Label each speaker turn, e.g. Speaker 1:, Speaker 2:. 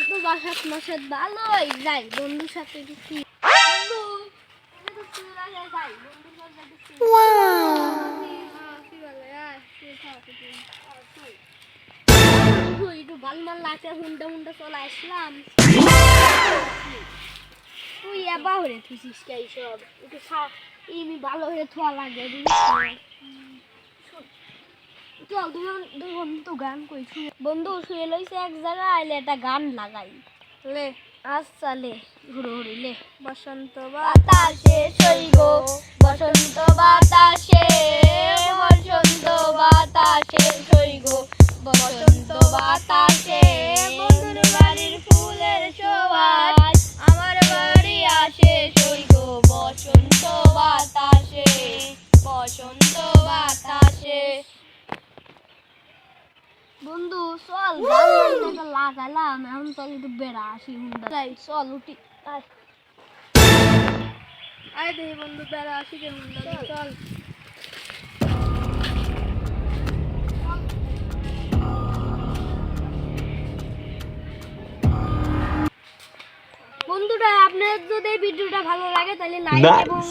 Speaker 1: তো বাসাত মাসাত ভালোই যাই বন্ধুর সাথে কিছু বন্ধু এটা তো চুরা যাই বন্ধুর সাথে কিছু কি বলে একটু বালমাল লাগে হুন্ডা হুন্ডা চলে আসলাম তুই এবার হয়ে থুসিস কে সব একটু ইমি ভালো হয়ে থোয়া লাগে চল দুই বন্ধু গান কইছি বন্ধু শুয়ে লইছে এক জায়গায় আইলে একটা গান লাগাই লে আচ্ছা লে ঘুরে ঘুরে লে বসন্ত বাতাসে সইব বসন্ত বাতাসে বসন্ত বাতাসে সইব বসন্ত বাতাসে বন্ধুর বাড়ির ফুলের সুবাস আমার বাড়ি আসে সইব বসন্ত বাতাসে বসন্ত বাতাসে বন্ধু চল ভালো লাগালাম এখন চল একটু বেড়া আসি হুন্ডা যাই চল উঠি আয় দে বন্ধু বেড়া আসি যে হুন্ডা চল বন্ধুরা আপনার যদি ভিডিওটা ভালো লাগে তাহলে লাইক এবং